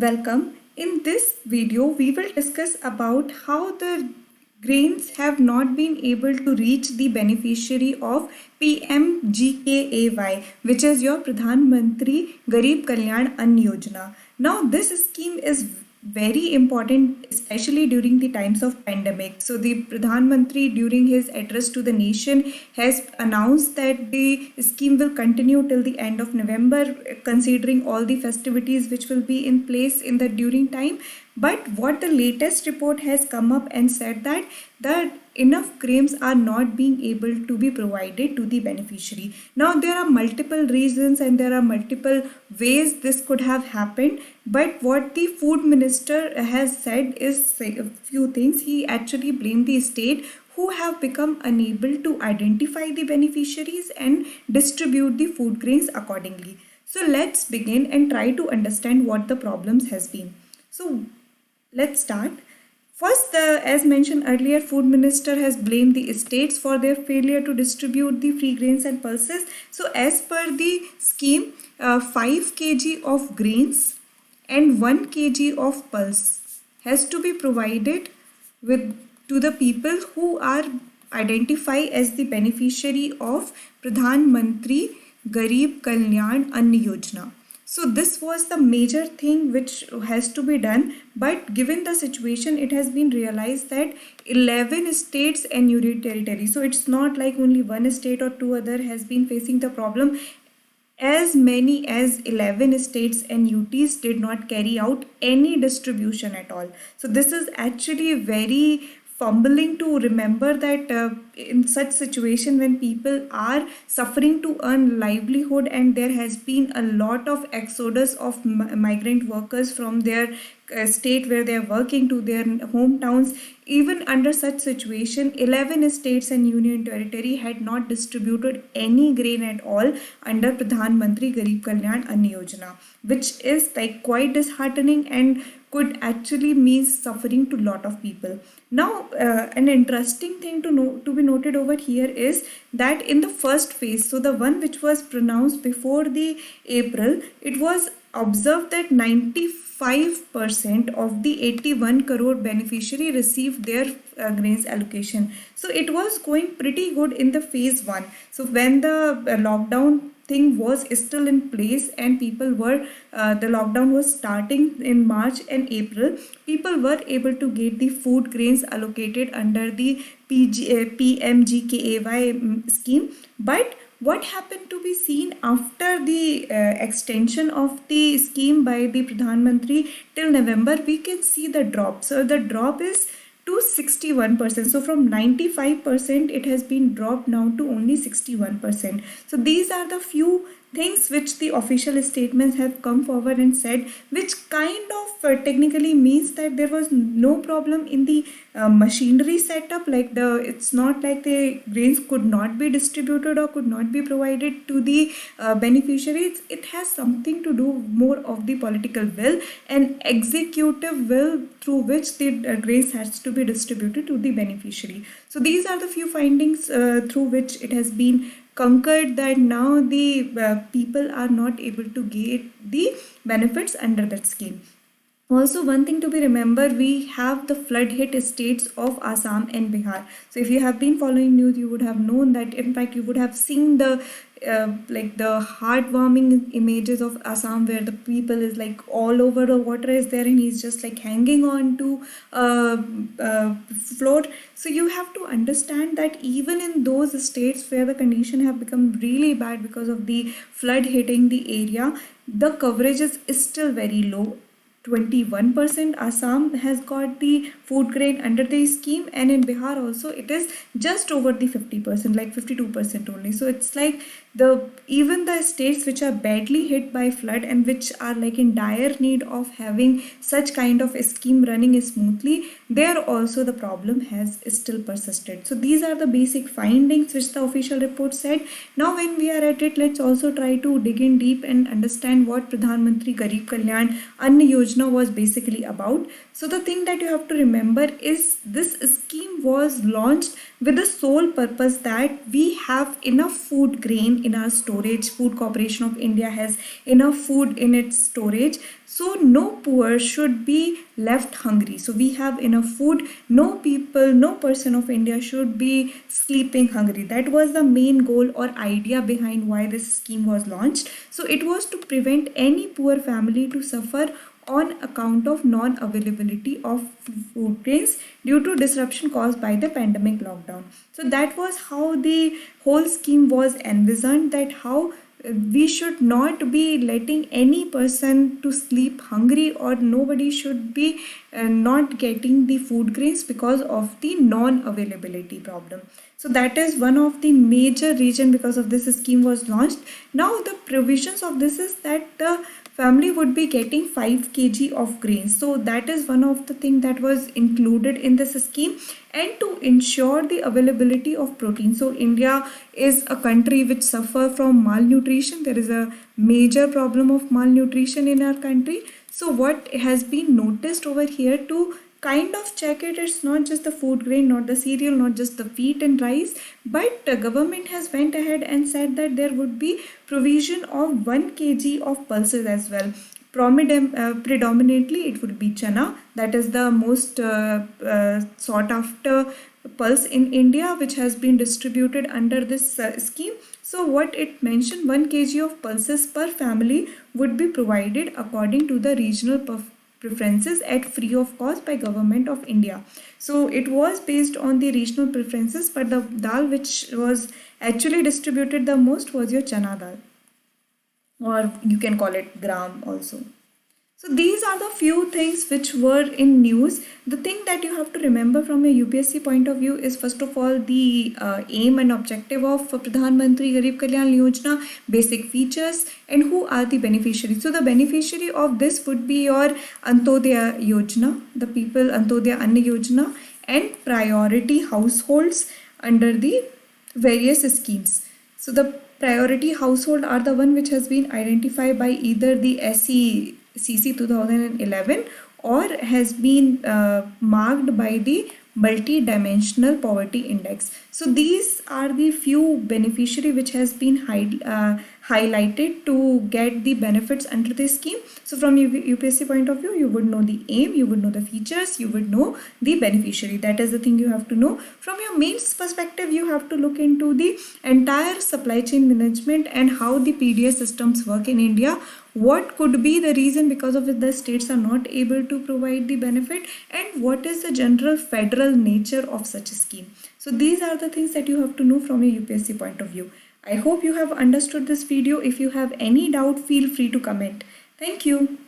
Welcome. In this video, we will discuss about how the grains have not been able to reach the beneficiary of PMGKAY, which is your Pradhan Mantri Garib Kalyan Ann Yojana. Now, this scheme is very important, especially during the times of pandemic. So the Pradhan Mantri, during his address to the nation, has announced that the scheme will continue till the end of November, considering all the festivities which will be in place in the during time. But what the latest report has come up and said that the enough grains are not being able to be provided to the beneficiary. Now there are multiple reasons and there are multiple ways this could have happened, but what the food minister has said is a few things. He actually blamed the state who have become unable to identify the beneficiaries and distribute the food grains accordingly. So let's begin and try to understand what the problems has been. So let's start. First, as mentioned earlier, Food Minister has blamed the states for their failure to distribute the free grains and pulses. So, as per the scheme, 5 kg of grains and 1 kg of pulse has to be provided with to the people who are identified as the beneficiary of Pradhan Mantri Garib Kalyan Ann Yojana. So this was the major thing which has to be done, but given the situation, it has been realized that 11 states and union territories, so it's not like only one state or two other has been facing the problem. As many as 11 states and UTs did not carry out any distribution at all. So this is actually very fumbling to remember that in such situation when people are suffering to earn livelihood and there has been a lot of exodus of migrant workers from their state where they are working to their hometowns. Even under such situation, 11 states and union territory had not distributed any grain at all under Pradhan Mantri Garib Kalyan Ann Yojana, which is like quite disheartening and could actually mean suffering to lot of people. Now, an interesting thing to be noted over here is that in the first phase, so the one which was pronounced before the April, it was observed that 95% of the 81 crore beneficiary received their grains allocation. So it was going pretty good in the phase 1. So when the lockdown thing was still in place and people were the lockdown was starting in March and April, people were able to get the food grains allocated under the PMGKAY scheme. But what happened to be seen after the extension of the scheme by the Pradhan Mantri till November, we can see the drop. So the drop is to 61%. So from 95% it has been dropped now to only 61%. So these are the few things which the official statements have come forward and said, which kind of technically means that there was no problem in the machinery setup. Like it's not like the grains could not be distributed or could not be provided to the beneficiaries. It has something to do more of the political will and executive will through which the grains has to be distributed to the beneficiary. So these are the few findings through which it has been conquered that now the people are not able to get the benefits under that scheme. Also, one thing to be remembered, we have the flood hit states of Assam and Bihar. So if you have been following news, you would have known that, in fact, you would have seen the like the heartwarming images of Assam where the people is like all over the water is there and he's just like hanging on to float. So you have to understand that even in those states where the condition have become really bad because of the flood hitting the area, the coverage is still very low. 21% Assam has got the food grain under the scheme, and in Bihar also it is just over the 50%, like 52% only. So it's like even the states which are badly hit by flood and which are like in dire need of having such kind of a scheme running smoothly, there also the problem has still persisted. So these are the basic findings which the official report said. Now when we are at it, let's also try to dig in deep and understand what Pradhan Mantri Garib Kalyan Ann Yojana Yojana was basically about. So the thing that you have to remember is this scheme was launched with the sole purpose that we have enough food grain in our storage. Food Corporation of India has enough food in its storage, so no poor should be left hungry. So we have enough food, no people, no person of India should be sleeping hungry. That was the main goal or idea behind why this scheme was launched. So it was to prevent any poor family to suffer on account of non-availability of food grains due to disruption caused by the pandemic lockdown. So that was how the whole scheme was envisioned, that how we should not be letting any person to sleep hungry, or nobody should be not getting the food grains because of the non-availability problem. So that is one of the major reason because of this scheme was launched. Now the provisions of this is that the family would be getting 5 kg of grains. So that is one of the thing that was included in this scheme, and to ensure the availability of protein. So India is a country which suffer from malnutrition. There is a major problem of malnutrition in our country. So what has been noticed over here to kind of check it, it's not just the food grain, not the cereal, not just the wheat and rice, but the government has went ahead and said that there would be provision of 1 kg of pulses as well. Predominantly it would be chana, that is the most sought after pulse in India, which has been distributed under this scheme. So what it mentioned, 1 kg of pulses per family would be provided according to the regional preferences at free of cost by Government of India. So it was based on the regional preferences, but the dal which was actually distributed the most was your chana dal, or you can call it gram also. So these are the few things which were in news. The thing that you have to remember from a UPSC point of view is first of all the aim and objective of Pradhan Mantri Garib Kalyan Yojana, basic features, and who are the beneficiaries. So the beneficiary of this would be your Antodaya Yojana, the people Antodaya Anna Yojana, and priority households under the various schemes. So the priority household are the one which has been identified by either the SECC 2011 or has been marked by the multi-dimensional poverty index. So these are the few beneficiary which has been highlighted to get the benefits under this scheme. So from UPSC point of view, you would know the aim, you would know the features, you would know the beneficiary. That is the thing you have to know. From your mains perspective, you have to look into the entire supply chain management and how the PDS systems work in India. What could be the reason because of which the states are not able to provide the benefit, and what is the general federal nature of such a scheme. So these are the things that you have to know from a UPSC point of view. I hope you have understood this video. If you have any doubt, feel free to comment. Thank you.